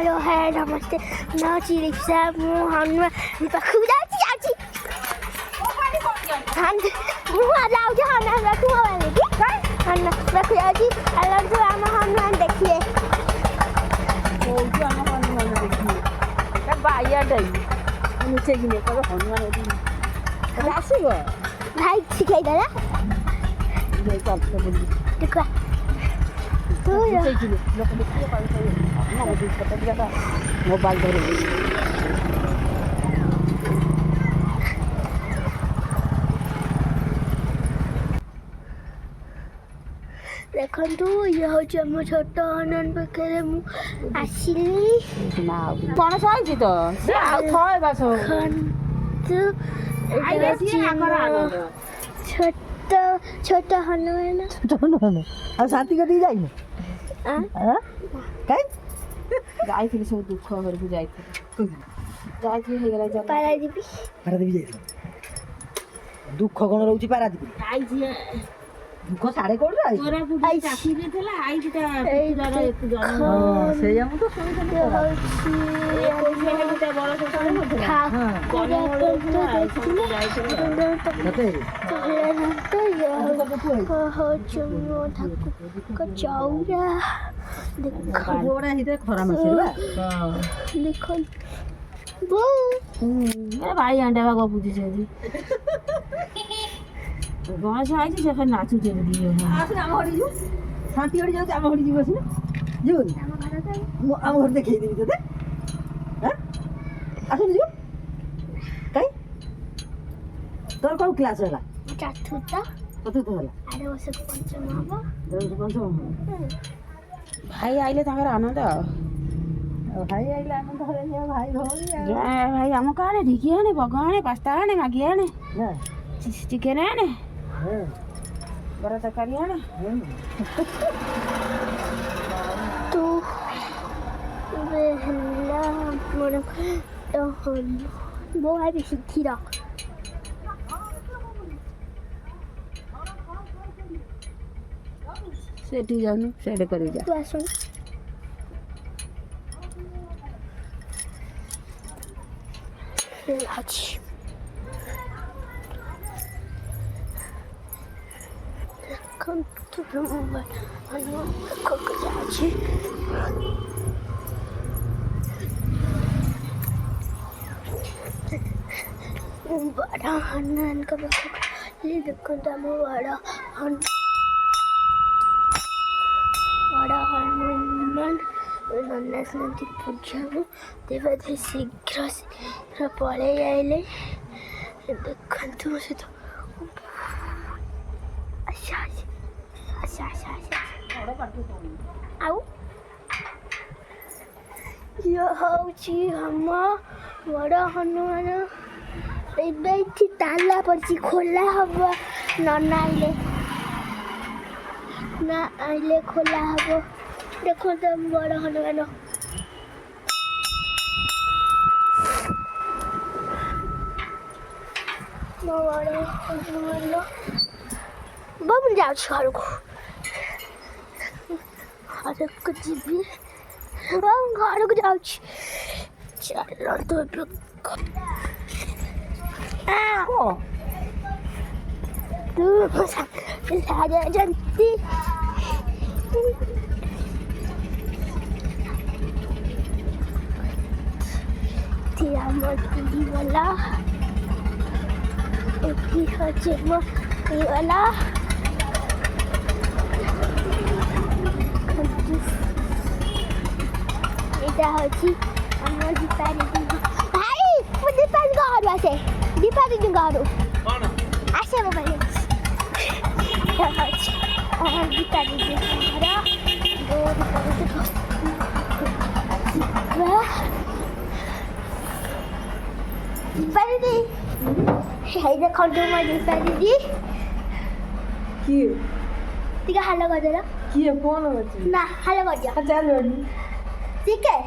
hello है नमस्ते नाची रिक्शा ମୁଁ ହନୁମାନ ପାଖକୁ ଯାଉଛି ମୁଁ ଯାଉଛି ହନୁମାନ ପାଖକୁ ହନୁମାନ ପାଖକୁ ଯାଉଛି ଆଲୋଚୁ ଆମ ହନୁମାନ ଦେଖିବେ କହୁଛୁ ଆମ ହନୁମାନ ଦେଖିବେ ତା ବାଇଆଟା ଲୁଚେଇକି ନେଇ କହିବ ହନୁମାନ ଏଠି ଆସିବ ଭାଇ ଶିଖାଇ ଦେଲା ଯାଇ ଚାଲୁଛ ବୋଲି ଦେଖିବା ତୁ ଲୁଚେଇକି ଲୋକ ଦେଖିବେ କହିବେ ମୋବାଇଲ ଧରିବି ଦେଖନ୍ତୁ ଇଏ ହେଉଛି ଆମ ଛୋଟ ହନୁମାନ ପାଖରେ ମୁଁ ଆସିଲି ପଣସ ହେଇଛି ତ ସେ ଆଉ ଥଏ ବାସ ଛୋଟ ଛୋଟ ହନୁମାନ ଆଉ ଶାନ୍ତି କତିକି ଯାଇନି କାଇଁ ଯାଇଥିଲି ସବୁ ଦୁଃଖ ଘରକୁ ଯାଇଥିଲି ହେଇଗଲା ପାରାଦୀପ ଯାଇଥିଲି ଦୁଃଖ କ'ଣ ରହୁଛି ପାରାଦୀପ ଦୁଃଖ ସାଢେ କୋଉଠି ସେଇଆ ମୁଁ ତ ଖରା ମାସରେ ଭାଇ ଆଣ୍ଡା ବା ଗପୁଛି ସେଠି ଗଣେଶ ଆଇଛି ସେ ଖାଲି ନାଚୁଛି ଆମ ଘରେ ଯିବୁ ଶାନ୍ତି ଘରେ ଯାଉଛି ଆମ ଘରେ ଯିବୁ ଆସିନା ଯିବୁନି ମୁଁ ଆମ ଘରେ ଦେଖେଇ ଦେବି ତୋତେ ଆସୁନି ଯିବୁ କାଇଁ ତୋର କୋଉ କ୍ଲାସ୍ ହେଲା ଚତୁର୍ଥ ହେଲା ଆର ବର୍ଷକୁ ପଞ୍ଚମ ହବ ଭାଇ ଆଇଲେ ତାଙ୍କର ଆନନ୍ଦ ଆଉ ଭାଇ ଆଇଲେ ଆନନ୍ଦ ହରେ ଭାଇ ଭଉଣୀ ଭାଇ ଆମ କାଆଣେ ଢିକି ଆଣେ ବଗ ଆଣେ ପାସ୍ତା ଆଣେ ମ୍ୟାଗି ଆଣେ ଚିକେନ ଆଣେ ବରା ତରକାରୀ ଆଣେ ତୁ ହେଲା ମୋର ବୋଉ ଭାଇ ବେଶୀ କ୍ଷୀର ସେଠି ଯାଉନୁ ସେଇଠି କରିବି ଯା ତୁ ଆସୁନୁ ଅଛି ଦେଖନ୍ତୁ ପାଖକୁ ଯାଉଛି ବଡ଼ ହନୁମାନଙ୍କ ପାଖକୁ ଦେଖନ୍ତୁ ଆମ ବଡ଼ ହନୁମାନ ଆସିନାହାନ୍ତି ପୂଜାକୁ ଦେବାଦେବୀ ଶୀଘ୍ର ପଳେଇ ଆଇଲେ ଦେଖନ୍ତୁ ମୋ ସହିତ ଆଉ ଇଏ ହେଉଛି ଆମ ବଡ଼ ହନୁମାନ ଏବେ ଏଠି ତାଲା ପଡ଼ିଛି ଖୋଲା ହବ ନନା ଆଇଲେ ଖୋଲା ହବ ଦେଖନ୍ତୁ ଆମ ବଡ଼ ହନୁମାନ ମୋ ବଡ଼ ହନୁମାନ ମୁଁ ଯାଉଛି ଘରକୁ ଯିବି ଘରକୁ ଯାଉଛି ଚାଲନ୍ତୁ ସାଜନ୍ତି ଆମ ଗଲା ଏଠି ଅଛି ମୋ ଗଲା এটা হচ্ছে আমার দীপালি ভাই ମୁଁ ଦୀପାଲି ଘରୁ ଆସେ ଦୀପାଲି ଘରୁ ଆସେ ମୋ ପାଇଁ ଦୀପାଲି ଦୀପାଲି ହେଇ ଦେଖନ୍ତୁ ମୋ ଦୀପାଲି କିଏ ଟିକେ ହାଲ କରିଦେଲ କିଏ ଫୋନ୍ ଅଛି ନା ହାଲ କରିଦିଅ ଚାଲ ठीक है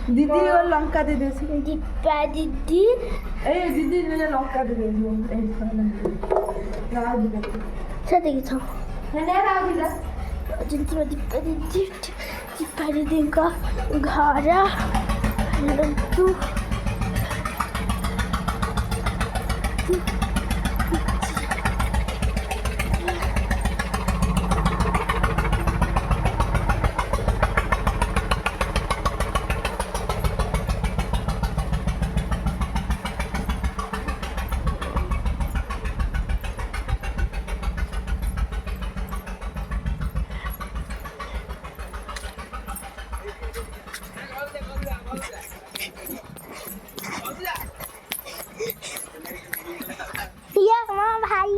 दीदी और लंका दे दे दीपा दीदी ए दीदी ने लंका दे दे से देखी तो मैंने राव दीदा जिंतु दीपा दीदी ଚିପା ଦିଦିଙ୍କ ଘର ଲୁଟୁ ये हमारा भाई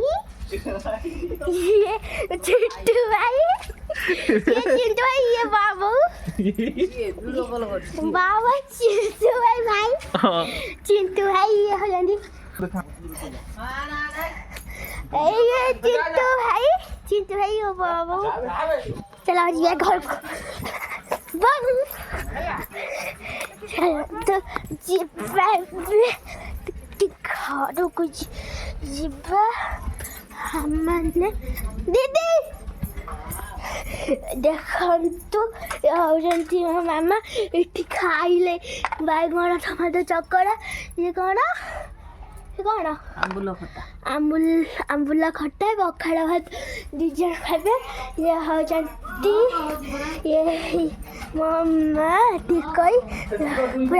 ये चिंटू भाई ये बाबू बाबा चिंटू भाई चिंटू भाई ये हो जाती ये चिंटू भाई ये बाबू चलो ये घर बाबू तो घरों को जीवा हमने दीदी देखो मामा इटी खाइले बैगन टमाटो चकड़ा ये कौन आंबुल खट्टा पखाड़ भात दिजन खाइबे ये होचंती ये मामा टिकई